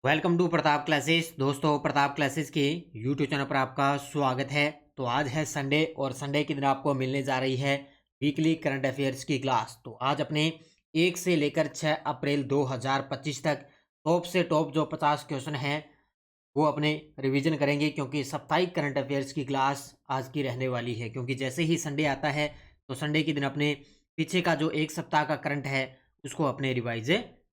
Welcome to Pratap classes. दोस्तों, Pratap classes के YouTube channel पर आपका स्वागत है। तो आज है संडे और संडे के दिन आपको मिलने जा रही है वीकली करंट अफेयर्स की क्लास। तो आज अपने 1 से लेकर 6 अप्रैल 2025 तक टॉप से टॉप जो 50 क्वेश्चन हैं वो अपने रिवीजन करेंगे, क्योंकि साप्ताहिक करंट अफेयर्स की क्लास आज की रहने वाली है। क्योंकि जैसे ही संडे आता है तो संडे के दिन अपने पीछे का जो एक सप्ताह का करंट है उसको अपने रिवाइज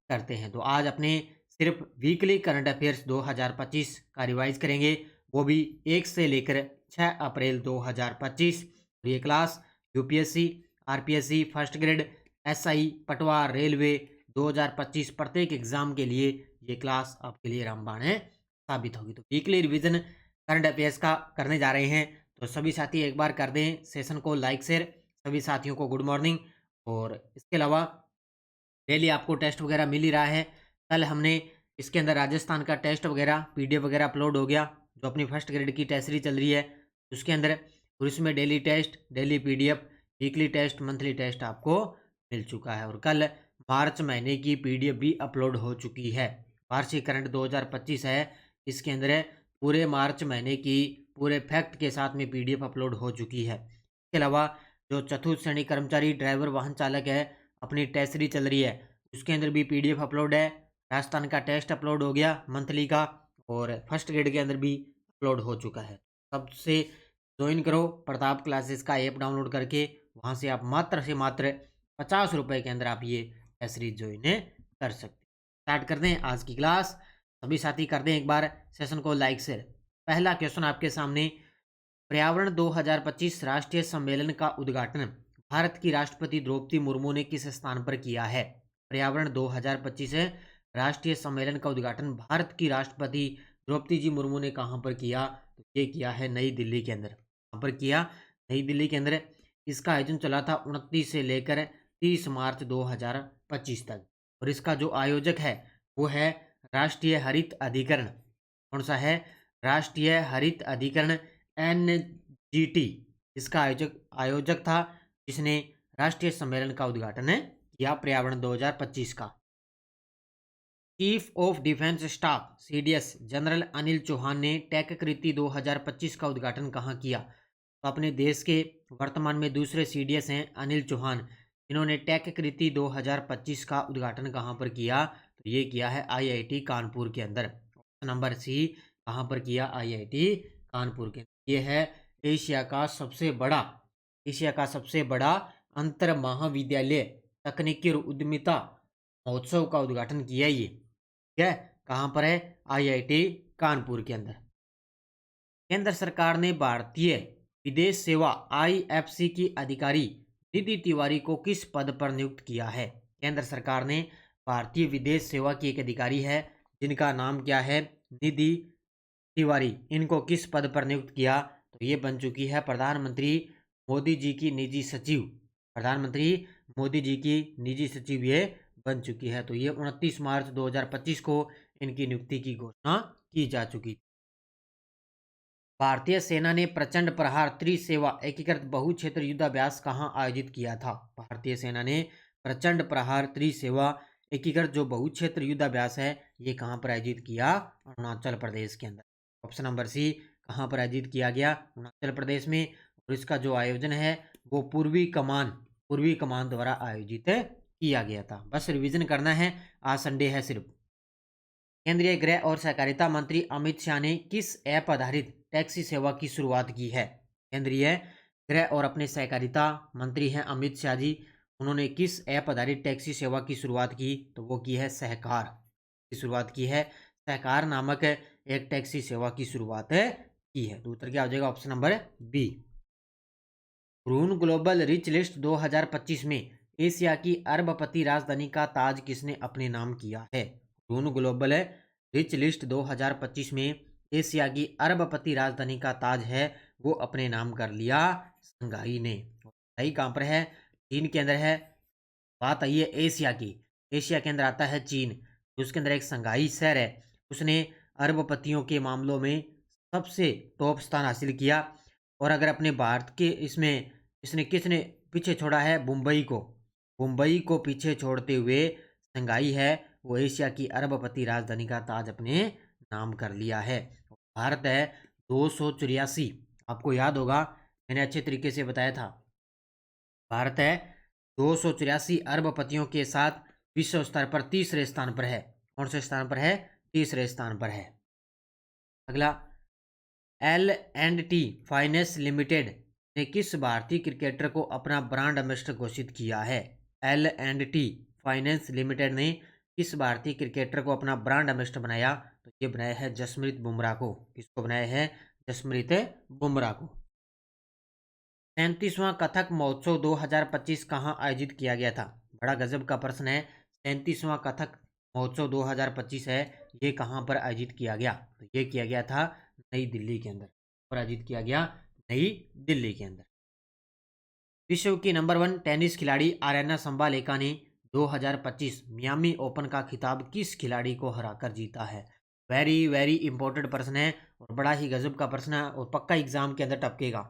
करते हैं। तो आज अपने सिर्फ वीकली करंट अफेयर्स 2025 का रिवाइज करेंगे, वो भी 1 से लेकर 6 अप्रैल 2025। और ये class UPSC, RPSC, first grade, SI, Patwa, railway 2025 प्रत्येक एग्जाम के लिए ये क्लास आपके लिए रामबाण है साबित होगी। तो वीकली रिवीजन करंट अफेयर्स का करने जा रहे हैं। तो सभी साथी एक बार कर दें सेशन को लाइक शेयर। सभी साथियों को गुड मॉर्निंग। और इसके अलावा डेली आपको टेस्ट वगैरह मिल ही रहा है। कल हमने इसके अंदर राजस्थान का टेस्ट वगैरह पीडीएफ वगैरह अपलोड हो गया, जो अपनी फर्स्ट ग्रेड की टेस्ट सीरीज चल रही है उसके अंदर। और इसमें daily test, daily PDF, weekly test, monthly test आपको मिल चुका है। और कल मार्च महीने की पीडीएफ भी अपलोड हो चुकी है। वार्षिक करंट 2025 है, इसके अंदर पूरे मार्च महीने की पूरे फैक्ट के साथ में पीडीएफ अपलोड हो चुकी है। इसके अलावा जो चतुर्थ श्रेणी कर्मचारी, ड्राइवर, वाहन चालक है, अपनी टेस्ट सीरीज चल रही है उसके अंदर भी पीडीएफ अपलोड है। राजस्थान का टेस्ट अपलोड हो गया मंथली का, और फर्स्ट ग्रेड के अंदर भी अपलोड हो चुका है। सबसे ज्वाइन करो प्रताप क्लासेस का ऐप डाउनलोड करके, वहाँ से आप मात्र से मात्र 50 रुपये के अंदर आप ये टेस्ट सीरीज ज्वाइन कर सकते हैं। स्टार्ट कर दें आज की क्लास। सभी साथी कर दें एक बार सेशन को लाइक शेयर। पहला क्वेश्चन आपके सामने, पर्यावरण 2025 राष्ट्रीय सम्मेलन का उद्घाटन भारत की राष्ट्रपति द्रौपदी मुर्मू ने किस स्थान पर किया है? पर्यावरण 2025 राष्ट्रीय सम्मेलन का उद्घाटन भारत की राष्ट्रपति द्रौपदी जी मुर्मू ने कहाँ पर किया? तो ये किया है नई दिल्ली के अंदर। कहाँ पर किया? नई दिल्ली के अंदर। इसका आयोजन चला था 29 से लेकर 30 मार्च 2025 तक। और इसका जो आयोजक है वो है राष्ट्रीय हरित अधिकरण। कौन सा है? राष्ट्रीय हरित अधिकरण, एनजीटी। इसका आयोजक आयोजक था जिसने राष्ट्रीय सम्मेलन का उद्घाटन किया पर्यावरण 2025 का। Chief of defence staff CDS general Anil Chauhan ने टेक कृति 2025 का उद्घाटन कहाँ किया? तो अपने देश के वर्तमान में दूसरे सीडीएस हैं अनिल चौहान, इन्होंने टेक कृति 2025 का उद्घाटन कहाँ पर किया? तो ये किया है आईआईटी कानपुर के अंदर। ऑप्शन नंबर सी, कहाँ पर किया? आईआईटी कानपुर के अंदर। ये है एशिया का सबसे बड़ा अंतर महाविद्यालय तकनीकी और उद्यमिता महोत्सव का उद्घाटन किया ये। ठीक है, कहाँ पर है? आईआईटी कानपुर के अंदर। केंद्र सरकार ने भारतीय विदेश सेवा आईएफसी की अधिकारी निधि तिवारी को किस पद पर नियुक्त किया है? केंद्र सरकार ने भारतीय विदेश सेवा की एक अधिकारी है जिनका नाम क्या है? निधि तिवारी। इनको किस पद पर नियुक्त किया? तो ये बन चुकी है प्रधानमंत्री मोदी जी की निजी सचिव। प्रधानमंत्री मोदी जी की निजी सचिव ये बन चुकी है। तो ये 29 मार्च 2025 को इनकी नियुक्ति की घोषणा की जा चुकी। भारतीय सेना ने प्रचंड प्रहार त्रिसेवा एकीकृत बहुक्षेत्र युद्धाभ्यास कहाँ आयोजित किया था? भारतीय सेना ने प्रचंड प्रहार त्रिसेवा एकीकृत जो बहुक्षेत्र युद्धाभ्यास है ये कहाँ पर आयोजित किया? अरुणाचल प्रदेश के अंदर। ऑप्शन नंबर सी, कहाँ पर आयोजित किया गया? अरुणाचल प्रदेश में। और इसका जो आयोजन है वो पूर्वी कमान द्वारा आयोजित किया गया था। बस रिवीजन करना है, आज संडे है सिर्फ। केंद्रीय गृह और सहकारिता मंत्री अमित शाह ने किस ऐप आधारित टैक्सी सेवा की शुरुआत की है? केंद्रीय गृह और अपने सहकारिता मंत्री हैं अमित शाह जी, उन्होंने किस ऐप आधारित टैक्सी सेवा की शुरुआत की? तो वो की है सहकार की शुरुआत की है। सहकार नामक एक टैक्सी सेवा की शुरुआत की है। तो उत्तर क्या हो जाएगा? Option number B. Hurun global rich list 2025 में एशिया की अरबपति राजधानी का ताज किसने अपने नाम किया है? रून ग्लोबल रिच लिस्ट 2025 में एशिया की अरबपति राजधानी का ताज है वो अपने नाम कर लिया संघाई ने। संघाई कहाँ पर है? चीन के अंदर है। बात आई है एशिया की, एशिया के अंदर आता है चीन। उसके अंदर एक संघाई शहर है, उसने अरबपतियों के मामलों में सबसे टॉप स्थान हासिल किया। और अगर अपने भारत के इसमें इसने किसने पीछे छोड़ा है? मुंबई को। मुंबई को पीछे छोड़ते हुए संघाई है वो एशिया की अरबपति राजधानी का ताज अपने नाम कर लिया है। भारत है 284, आपको याद होगा मैंने अच्छे तरीके से बताया था। भारत है 284 अरबपतियों के साथ विश्व स्तर पर तीसरे स्थान पर है। कौन से स्थान पर है? तीसरे स्थान पर है। अगला, L&T फाइनेंस लिमिटेड ने किस भारतीय क्रिकेटर को अपना ब्रांड एम्बेसडर घोषित किया है? L&T फाइनेंस लिमिटेड ने किस भारतीय क्रिकेटर को अपना ब्रांड एम्बेसडर बनाया? तो ये बनाया है जसप्रीत बुमराह को। किसको बनाया है? जसप्रीत बुमराह को। 37वां कथक महोत्सव 2025 कहाँ आयोजित किया गया था? बड़ा गजब का प्रश्न है। 37वां कथक महोत्सव 2025 है, ये कहाँ पर आयोजित किया गया? तो ये किया गया था नई दिल्ली के अंदर। और आयोजित किया गया नई दिल्ली के अंदर। विश्व की नंबर 1 टेनिस खिलाड़ी आर्याना संबालेका ने 2025 मियामी ओपन का खिताब किस खिलाड़ी को हराकर जीता है? वेरी वेरी इंपॉर्टेंट प्रश्न है और बड़ा ही गजब का प्रश्न है और पक्का एग्जाम के अंदर टपकेगा।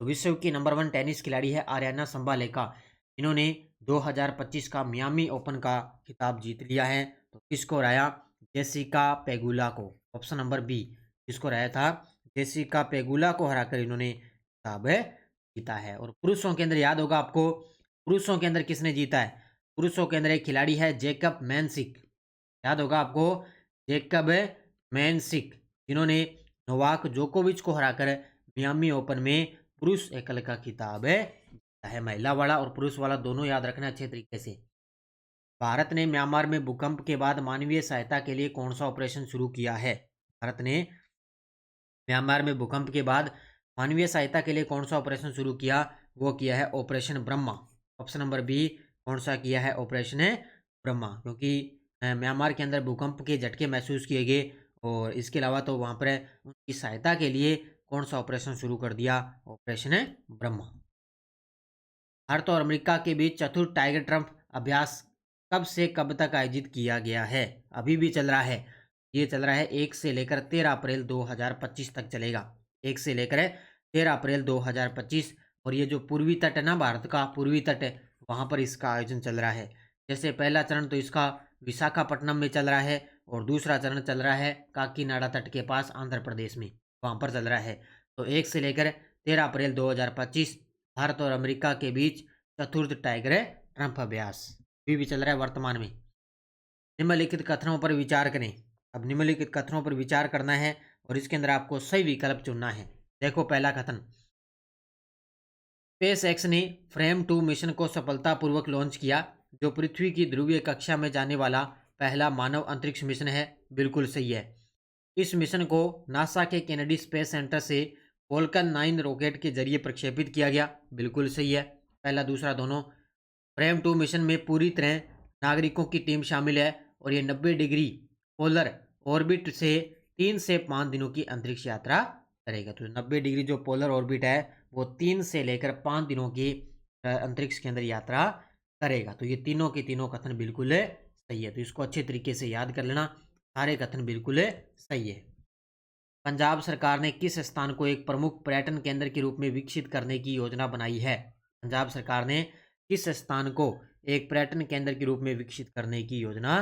तो विश्व की नंबर 1 टेनिस खिलाड़ी है आर्याना संबालेका। इन्होंने 2025 का मियामी ओपन का खिताब जीत लिया है। तो किसको हराया? जेसिका पेगुला को। ऑप्शन नंबर बी, किसको हराया था? जेसिका पेगुला को हराकर इन्होंने खिताब जीता है। और पुरुषों के अंदर याद होगा आपको, पुरुषों के अंदर किसने जीता है? पुरुषों के अंदर एक खिलाड़ी है जेकब मैनसिक। याद होगा आपको, जेकब मैनसिक, जिन्होंने नोवाक जोकोविच को हराकर मियामी ओपन में पुरुष एकल का खिताब जीता है। महिला वाला और पुरुष वाला दोनों याद रखना अच्छे तरीके से। भारत ने म्यांमार में भूकंप के बाद मानवीय सहायता के लिए कौन सा ऑपरेशन शुरू किया है? भारत ने म्यांमार में भूकंप के बाद मानवीय सहायता के लिए कौन सा ऑपरेशन शुरू किया? वो किया है operation Brahma. Option number B, कौन सा किया है? ऑपरेशन ब्रह्मा। क्योंकि म्यांमार के अंदर भूकंप के झटके महसूस किए गए और इसके अलावा तो वहाँ पर उनकी सहायता के लिए कौन सा ऑपरेशन शुरू कर दिया? ऑपरेशन ब्रह्मा। भारत और अमेरिका के बीच चतुर्थ टाइगर ट्रम्प अभ्यास कब से कब तक आयोजित किया गया है? अभी भी चल रहा है। ये चल रहा है 1 से लेकर 13 अप्रैल 2025 तक चलेगा। 1 से लेकर 13 अप्रैल 2025। और ये जो पूर्वी तट है ना, भारत का पूर्वी तट है, वहाँ पर इसका आयोजन चल रहा है। जैसे पहला चरण तो इसका विशाखापट्टनम में चल रहा है और दूसरा चरण चल रहा है काकीनाडा तट के पास आंध्र प्रदेश में, वहाँ पर चल रहा है। तो 1 से लेकर 13 अप्रैल 2025 भारत और अमेरिका के बीच चतुर्थ टाइगर ट्रम्प अभ्यास भी चल रहा है वर्तमान में। निम्नलिखित कथनों पर विचार करें। अब निम्नलिखित कथनों पर विचार करना है और इसके अंदर आपको सही विकल्प चुनना है। देखो पहला कथन, स्पेस एक्स ने फ्रेम 2 मिशन को सफलतापूर्वक लॉन्च किया, जो पृथ्वी की ध्रुवीय कक्षा में जाने वाला पहला मानव अंतरिक्ष मिशन है। बिल्कुल सही है। इस मिशन को नासा के केनेडी स्पेस सेंटर से फॉल्कन 9 रॉकेट के जरिए प्रक्षेपित किया गया। बिल्कुल सही है। पहला दूसरा दोनों। फ्रेम 2 मिशन में पूरी तरह नागरिकों की टीम शामिल है और ये 90 डिग्री पोलर ऑर्बिट से 3 से 5 दिनों की अंतरिक्ष यात्रा करेगा। तो 90 डिग्री जो पोलर ऑर्बिट है वो 3 से लेकर 5 दिनों की अंतरिक्ष के अंदर यात्रा करेगा। तो ये तीनों के तीनों कथन बिल्कुल सही है। तो इसको अच्छे तरीके से याद कर लेना, सारे कथन बिल्कुल सही है। पंजाब सरकार ने किस स्थान को एक प्रमुख पर्यटन केंद्र के रूप में विकसित करने की योजना बनाई है? पंजाब सरकार ने किस स्थान को एक पर्यटन केंद्र के रूप में विकसित करने की योजना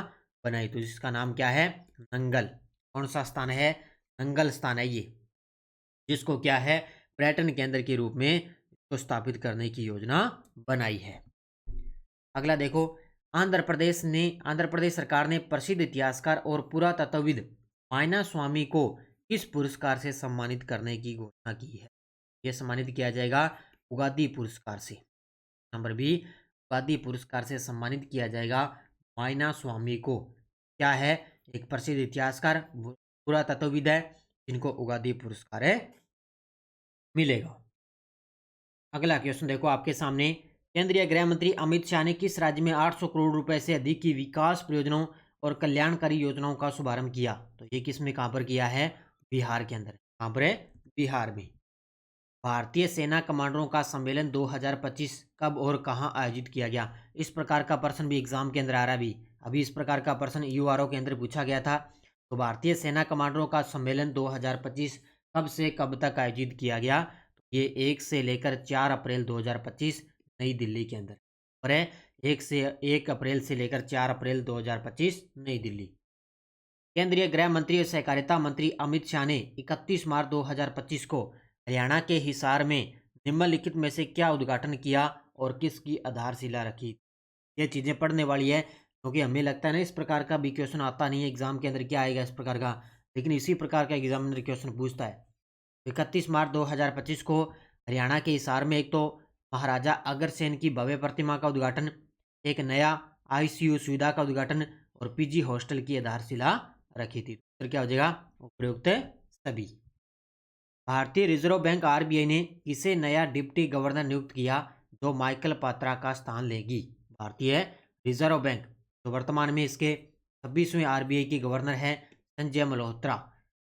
बनाई? तो जिसका नाम क्या है? नंगल। कौन सा स्थान है? नंगल स्थान है ये, जिसको क्या है? पर्यटन केंद्र के रूप में इसको स्थापित करने की योजना बनाई है। अगला देखो, आंध्र प्रदेश सरकार ने प्रसिद्ध इतिहासकार और पुरातत्वविद मायना स्वामी को किस पुरस्कार से सम्मानित करने की घोषणा की है? यह सम्मानित किया जाएगा उगादी पुरस्कार से। नंबर बी, उगादी पुरस्कार से सम्मानित किया जाएगा मायना स्वामी को। क्या है? एक प्रसिद्ध इतिहासकार, पुरातत्वविद है, जिनको उगादी पुरस्कार मिलेगा। अगला क्वेश्चन देखो आपके सामने, केंद्रीय गृह मंत्री अमित शाह ने किस राज्य में 800 करोड़ रुपए से अधिक की विकास परियोजनाओं और कल्याणकारी योजनाओं का शुभारंभ किया? तो ये किस में, कहां पर किया है? बिहार के अंदर। कहां पर है? बिहार में। भारतीय सेना कमांडरों का सम्मेलन 2025 कब और कहां आयोजित किया गया? इस प्रकार का प्रश्न भी एग्जाम के अंदर आ रहा भी। अभी इस प्रकार का प्रश्न यूआरओ के अंदर पूछा गया था। तो भारतीय सेना कमांडरों का सम्मेलन 2025 कब से कब तक आयोजित किया गया? ये 1 से लेकर 4 अप्रैल 2025 नई दिल्ली के अंदर। और 1 से लेकर 4 अप्रैल 2025 नई दिल्ली। केंद्रीय गृह मंत्री और सहकारिता मंत्री अमित शाह ने 31 मार्च 2025 को हरियाणा के हिसार में निम्नलिखित में से क्या उद्घाटन किया और किसकी आधारशिला रखी। ये चीज़ें पढ़ने वाली है क्योंकि हमें लगता है ना इस प्रकार का भी क्वेश्चन आता नहीं है एग्जाम के अंदर, क्या आएगा इस प्रकार का, लेकिन इसी प्रकार का एग्जामिनर क्वेश्चन पूछता है। 31 मार्च 2025 को हरियाणा के हिसार में एक तो महाराजा अग्रसेन की भव्य प्रतिमा का उद्घाटन, एक नया आईसीयू सुविधा का उद्घाटन और पीजी हॉस्टल की आधारशिला रखी थी। तो क्या हो जाएगा उपयुक्त सभी। भारतीय रिजर्व बैंक आरबीआई ने किसे नया डिप्टी गवर्नर नियुक्त किया जो माइकल पात्रा का स्थान लेगी। भारतीय रिजर्व बैंक जो वर्तमान में इसके 26वें आरबीआई के गवर्नर हैं संजय मल्होत्रा,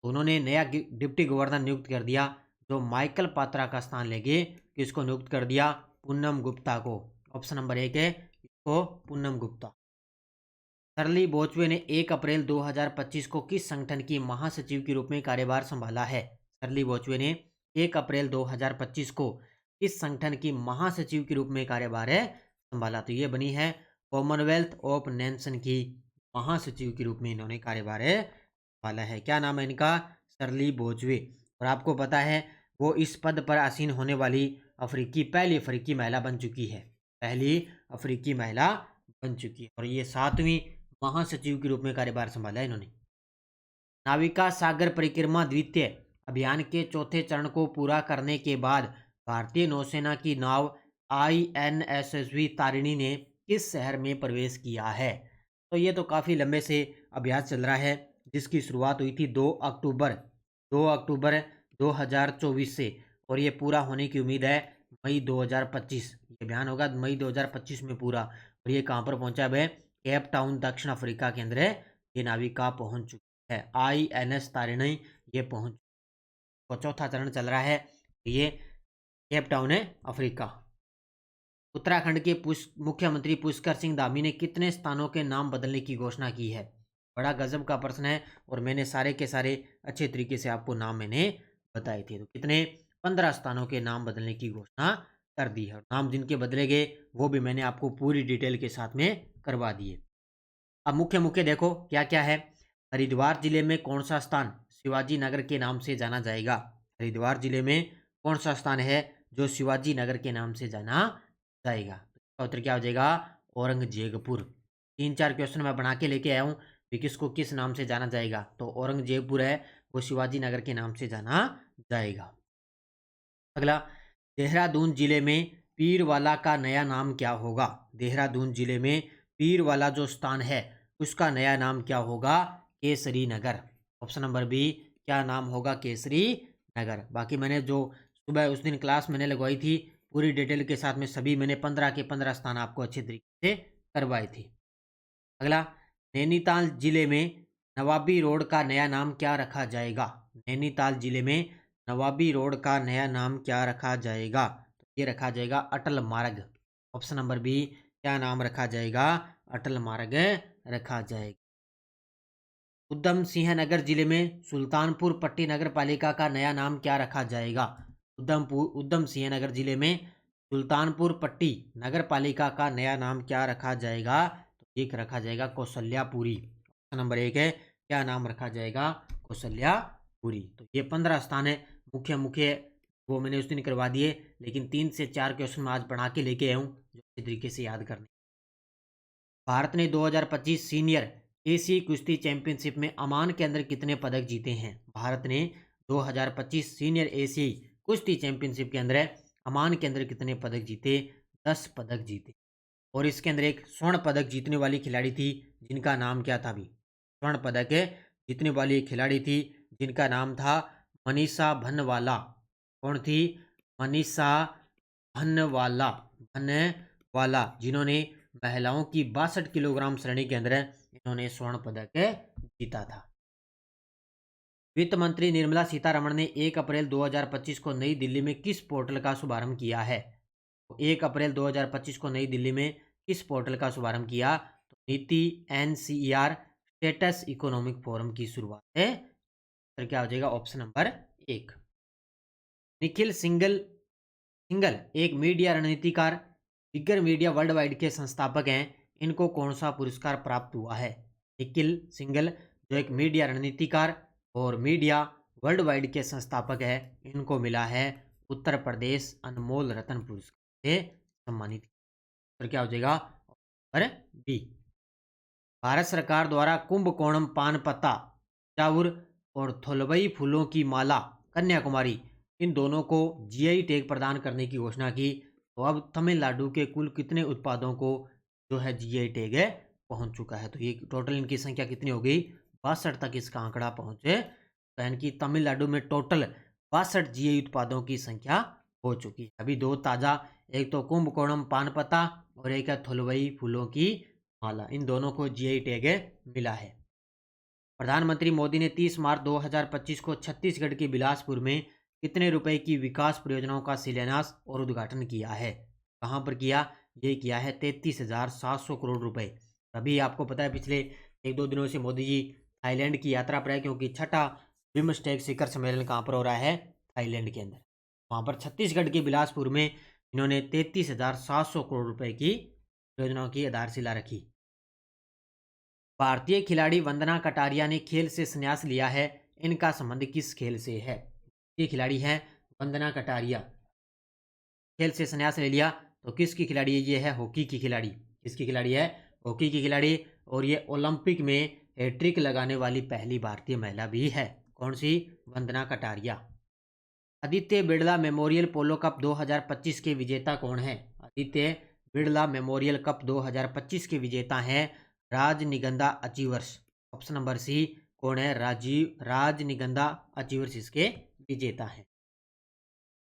उन्होंने नया डिप्टी गवर्नर नियुक्त कर दिया जो माइकल पात्रा का स्थान लेंगे। किसको नियुक्त कर दिया? पूनम गुप्ता को। ऑप्शन नंबर 1 है इसको पूनम गुप्ता। शर्ली बोचवे ने 1 अप्रैल 2025 को किस संगठन की महासचिव के रूप में कार्यभार संभाला है? शर्ली बोचवे ने 1 अप्रैल 2025 को किस संगठन की महासचिव के रूप में कार्यभार संभाला? तो ये बनी है कॉमनवेल्थ ऑफ नेशन की महासचिव के रूप में इन्होंने कार्यभार संभाला है। क्या नाम है इनका? शर्ली बोचवे। और आपको पता है वो इस पद पर आसीन होने वाली पहली अफ्रीकी महिला बन चुकी है, पहली अफ्रीकी महिला बन चुकी है और ये 7वीं महासचिव के रूप में कार्यभार संभाला है इन्होंने। नाविका सागर परिक्रमा द्वितीय अभियान के चौथे चरण को पूरा करने के बाद भारतीय नौसेना की नाव INSSV तारिणी ने किस शहर में प्रवेश किया है? तो ये तो काफ़ी लंबे से अभ्यास चल रहा है जिसकी शुरुआत हुई थी 2 अक्टूबर 2024 से और ये पूरा होने की उम्मीद है मई 2025। ये अभियान होगा मई 2025 में पूरा। और ये कहाँ पर पहुंचा है? केप टाउन दक्षिण अफ्रीका के अंदर ये नाविका पहुंच चुकी है। INS तारिणी ये पहुंच, चौथा चरण चल रहा है, ये केप टाउन है अफ्रीका। उत्तराखंड के मुख्यमंत्री पुष्कर सिंह धामी ने कितने स्थानों के नाम बदलने की घोषणा की है? बड़ा गजब का प्रश्न है और मैंने सारे के सारे अच्छे तरीके से आपको नाम मैंने बताए थे। तो कितने? 15 स्थानों के नाम बदलने की घोषणा कर दी है और नाम जिनके बदले गए वो भी मैंने आपको पूरी डिटेल के साथ में करवा दिए। अब मुख्य मुख्य देखो क्या क्या है। हरिद्वार जिले में कौन सा स्थान शिवाजी नगर के नाम से जाना जाएगा? हरिद्वार जिले में कौन सा स्थान है जो शिवाजी नगर के नाम से जाना जाएगा? तो इसका उत्तर क्या हो जाएगा? औरंगजेबपुर। 3-4 क्वेश्चन मैं बना के लेके आया हूँ कि किसको किस नाम से जाना जाएगा, तो औरंगजेबपुर है वो शिवाजी नगर के नाम से जाना जाएगा। अगला, देहरादून जिले में पीरवाला का नया नाम क्या होगा? देहरादून जिले में पीरवाला जो स्थान है उसका नया नाम क्या होगा? केसरी नगर। ऑप्शन नंबर बी, क्या नाम होगा? केसरी नगर। बाकी मैंने जो सुबह उस दिन क्लास मैंने लगवाई थी पूरी डिटेल के साथ में सभी मैंने 15 के 15 स्थान आपको अच्छे तरीके से करवाए थे। अगला, नैनीताल जिले में नवाबी रोड का नया नाम क्या रखा जाएगा? नैनीताल जिले में नवाबी रोड का नया नाम क्या रखा जाएगा? तो ये रखा जाएगा अटल मार्ग। ऑप्शन नंबर बी, क्या नाम रखा जाएगा? अटल मार्ग रखा जाएगा। उधम सिंह नगर जिले में सुल्तानपुर पट्टी नगर पालिका का नया नाम क्या रखा जाएगा? उधम सिंह नगर जिले में सुल्तानपुर पट्टी नगर पालिका का नया नाम क्या रखा जाएगा? तो एक रखा जाएगा कौशल्यापुरी। ऑप्शन नंबर 1 है, क्या नाम रखा जाएगा? कौशल्यापुरी। तो ये 15 स्थान है मुख्य मुख्य, वो मैंने उस दिन करवा दिए, लेकिन 3 से 4 क्वेश्चन मैं आज बना के लेके आया हूँ जो अच्छे तरीके से याद करने। भारत ने 2025 सीनियर एशियाई कुश्ती चैंपियनशिप में अमान के अंदर कितने पदक जीते हैं? भारत ने 2025 सीनियर एशियाई कुश्ती चैंपियनशिप के अंदर अमान के अंदर कितने पदक जीते? 10 पदक जीते। और इसके अंदर एक स्वर्ण पदक जीतने वाली खिलाड़ी थी जिनका नाम क्या था? भी स्वर्ण पदक जीतने वाली खिलाड़ी थी जिनका नाम था मनीषा भनवाला। कौन थी? मनीषा भनवाला। भनवाला, जिन्होंने महिलाओं की 62 किलोग्राम श्रेणी के अंदर इन्होंने स्वर्ण पदक जीता था। वित्त मंत्री निर्मला सीतारमण ने 1 अप्रैल 2025 को नई दिल्ली में किस पोर्टल का शुभारंभ किया है? 1 अप्रैल 2025 को नई दिल्ली में किस पोर्टल का शुभारंभ किया? तो नीति NCER स्टेटस इकोनॉमिक फोरम की शुरुआत है। तो क्या हो जाएगा? Option number 1। निखिल सिंगल एक मीडिया रणनीतिकार बिगर मीडिया वर्ल्ड वाइड के संस्थापक हैं, इनको कौन सा पुरस्कार प्राप्त हुआ है? निखिल सिंगल जो एक मीडिया रणनीतिकार और मीडिया वर्ल्ड वाइड के संस्थापक है, इनको मिला है उत्तर प्रदेश अनमोल रत्न पुरस्कार से सम्मानित। और क्या हो जाएगा? और बी। भारत सरकार द्वारा कुंभकोणम पान पत्ता चाउर और थोलबई फूलों की माला कन्याकुमारी, इन दोनों को जीआई टैग प्रदान करने की घोषणा की। तो अब तमिलनाडु के कुल कितने उत्पादों को जो है जीआई टैग है पहुंच चुका है? तो ये टोटल इनकी संख्या कितनी हो गई? 62 तक इसका आंकड़ा पहुंचे। तो यानी कि तमिलनाडु में टोटल 62 जीआई उत्पादों की संख्या हो चुकी है। अभी दो ताजा, एक तो कुंभकोणम पान पत्ता और एक है थोलवई फूलों की माला, इन दोनों को जीआई टैग मिला है। प्रधानमंत्री मोदी ने 30 मार्च 2025 को छत्तीसगढ़ के बिलासपुर में कितने रुपए की विकास परियोजनाओं का शिलान्यास और उद्घाटन किया है? कहां पर किया? ये किया है 33,700 करोड़ रुपए। अभी आपको पता है पिछले एक दो दिनों से मोदी जी थाईलैंड की यात्रा पर है, क्योंकि छठा बिम्स्टेक शिखर सम्मेलन कहाँ पर हो रहा है? थाईलैंड के अंदर। वहां पर छत्तीसगढ़ के बिलासपुर में इन्होंने 33,700 करोड़ रुपए की परियोजनाओं की आधारशिला रखी। भारतीय खिलाड़ी वंदना कटारिया ने खेल से संन्यास लिया है, इनका संबंध किस खेल से है? ये खिलाड़ी हैं वंदना कटारिया, खेल से संन्यास ले लिया। तो किसकी खिलाड़ी है? ये है हॉकी की खिलाड़ी। किसकी खिलाड़ी है? हॉकी की खिलाड़ी। और ये ओलंपिक में हैट्रिक लगाने वाली पहली भारतीय महिला भी है। कौन सी? वंदना कटारिया। आदित्य बिड़ला मेमोरियल पोलो कप 2025 के विजेता कौन है? आदित्य बिड़ला मेमोरियल कप 2025 के विजेता हैं Rajnigandha achievers. Option number C. कौन है? राजनिगंधा अचीवर्स इसके विजेता हैं।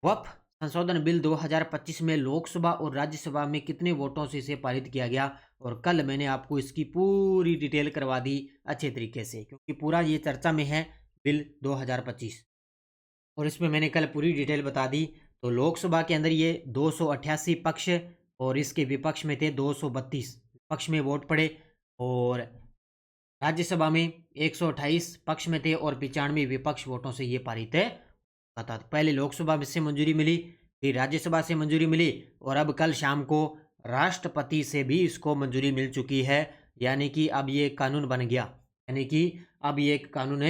वक्फ संशोधन बिल 2025 में लोकसभा और राज्यसभा में कितने वोटों से इसे पारित किया गया? और कल मैंने आपको इसकी पूरी डिटेल करवा दी अच्छे तरीके से, क्योंकि पूरा ये चर्चा में है बिल 2025, और इसमें मैंने कल पूरी डिटेल बता दी। तो लोकसभा के अंदर ये 288 पक्ष और इसके विपक्ष में थे 232 पक्ष में वोट पड़े, और राज्यसभा में 128 पक्ष में थे और 95 विपक्ष वोटों से ये पारित है। बता, पहले लोकसभा से मंजूरी मिली, फिर राज्यसभा से मंजूरी मिली, और अब कल शाम को राष्ट्रपति से भी इसको मंजूरी मिल चुकी है। यानी कि अब ये कानून बन गया, यानी कि अब ये एक कानून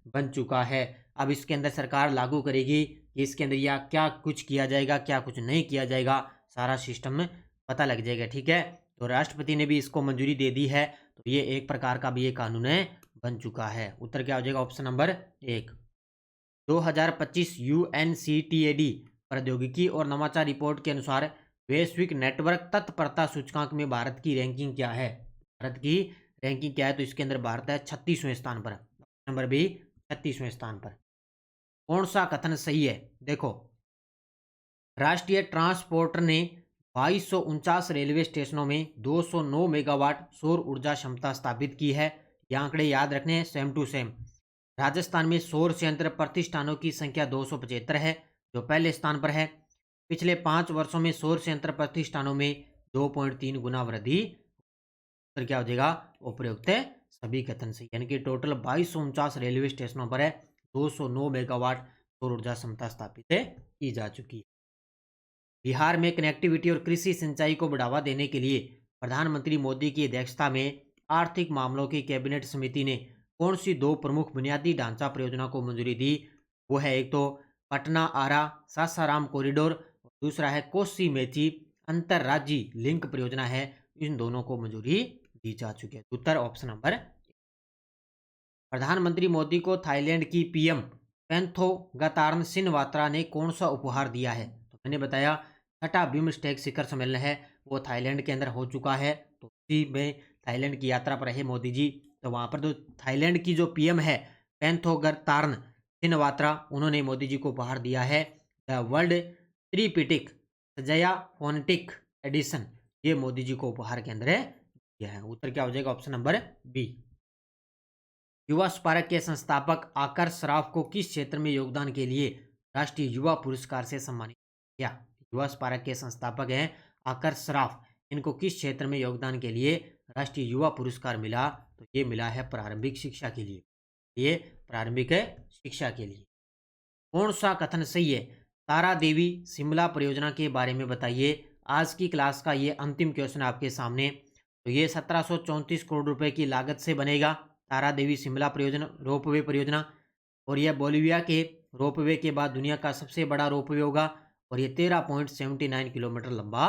बन चुका है। अब इसके अंदर सरकार लागू करेगी कि इसके अंदर या क्या कुछ किया जाएगा, क्या कुछ नहीं किया जाएगा, सारा सिस्टम पता लग जाएगा। ठीक है, तो राष्ट्रपति ने भी इसको मंजूरी दे दी है, तो ये एक प्रकार का भी ये कानून बन चुका है। उत्तर क्या हो जाएगा? Option number 1। 2025 यूएनसीटीएडी प्रौद्योगिकी और नवाचार रिपोर्ट के अनुसार वैश्विक नेटवर्क तत्परता सूचकांक में भारत की रैंकिंग क्या है? भारत की रैंकिंग क्या है? तो इसके अंदर भारत है 36वें स्थान पर। नंबर बी, 36वें स्थान पर। कौन सा कथन सही है? देखो, राष्ट्रीय ट्रांसपोर्टर ने 2249 रेलवे स्टेशनों में 209 मेगावाट सौर ऊर्जा क्षमता स्थापित की है। ये आंकड़े याद रखने हैं, सेम टू सेम। राजस्थान में सौर संयंत्र प्रतिष्ठानों की संख्या 275 है, जो पहले स्थान पर है। पिछले 5 वर्षों में सौर संयंत्र प्रतिष्ठानों में 2.3 गुना वृद्धि। फिर क्या हो जाएगा? उपयुक्त है सभी कथन से, यानी कि टोटल 2249 रेलवे स्टेशनों पर है 209 मेगावाट सौर ऊर्जा क्षमता स्थापित की जा चुकी है। बिहार में कनेक्टिविटी और कृषि सिंचाई को बढ़ावा देने के लिए प्रधानमंत्री मोदी की अध्यक्षता में आर्थिक मामलों की कैबिनेट समिति ने कौन सी 2 प्रमुख बुनियादी ढांचा परियोजना को मंजूरी दी? वो है एक तो पटना आरा सासाराम कॉरिडोर, दूसरा है कोसी मेची अंतरराज्यीय लिंक परियोजना है। इन दोनों को मंजूरी दी जा चुकी है। उत्तर ऑप्शन नंबर। प्रधानमंत्री मोदी को थाईलैंड की पीएम पेंथोगातार्न सिनवात्रा ने कौन सा उपहार दिया है? तो मैंने बताया छठा बिम्स्टेक शिखर सम्मेलन है वो थाईलैंड के अंदर हो चुका है, तो उसी में थाईलैंड की यात्रा पर रहे मोदी जी। तो वहाँ पर जो थाईलैंड की जो पीएम है पेंथोगातार्न सिनवात्रा, उन्होंने मोदी जी को उपहार दिया है द वर्ल्ड त्रिपिटिक सजया फोनेटिक एडिशन। ये मोदी जी को उपहार के अंदर दिया है। उत्तर क्या हो जाएगा? Option number B. युवा स्मारक के संस्थापक आकर्ष श्राफ को किस क्षेत्र में योगदान के लिए राष्ट्रीय युवा पुरस्कार से सम्मानित किया? युवा स्मारक के संस्थापक हैं आकर्ष श्राफ, इनको किस क्षेत्र में योगदान के लिए राष्ट्रीय युवा पुरस्कार मिला? तो ये मिला है प्रारंभिक शिक्षा के लिए। ये प्रारंभिक शिक्षा के लिए। कौन सा कथन सही है? तारा देवी शिमला परियोजना के बारे में बताइए। आज की क्लास का ये अंतिम क्वेश्चन आपके सामने। तो ये 1734 करोड़ रुपए की लागत से बनेगा तारा देवी शिमला परियोजना, रोपवे परियोजना। और यह बोलिविया के रोपवे के बाद दुनिया का सबसे बड़ा रोपवे होगा और ये 13.79 किलोमीटर लंबा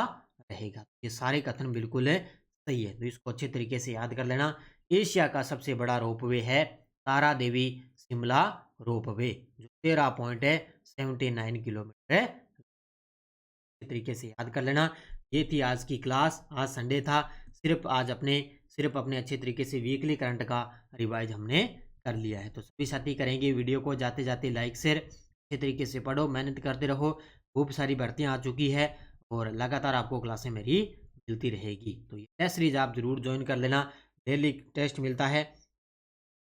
रहेगा। ये सारे कथन बिल्कुल सही है, तो इसको अच्छे तरीके से याद कर लेना। एशिया का सबसे बड़ा रोपवे है तारा देवी शिमला रोपवे, जो 13.79 किलोमीटर है। अच्छे तरीके से याद कर लेना। ये थी आज की क्लास। आज संडे था, सिर्फ अपने अच्छे तरीके से वीकली करंट का रिवाइज हमने कर लिया है। तो सभी साथी करेंगे वीडियो को जाते जाते लाइक शेयर, अच्छे तरीके से पढ़ो, मेहनत करते रहो। खूब सारी भर्तियां आ चुकी है और लगातार आपको क्लासें मेरी मिलती रहेगी। तो ये टेस्ट सीरीज आप जरूर ज्वाइन कर लेना। डेली टेस्ट मिलता है,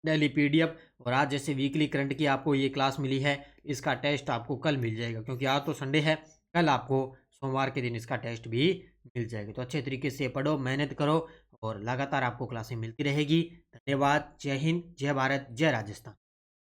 डेली पीडीएफ। और आज जैसे वीकली करंट की आपको ये क्लास मिली है, इसका टेस्ट आपको कल मिल जाएगा, क्योंकि आज तो संडे है, कल आपको सोमवार के दिन इसका टेस्ट भी मिल जाएगा। तो अच्छे तरीके से पढ़ो, मेहनत करो और लगातार आपको क्लासें मिलती रहेगी। धन्यवाद। जय हिंद, जय भारत, जय राजस्थान।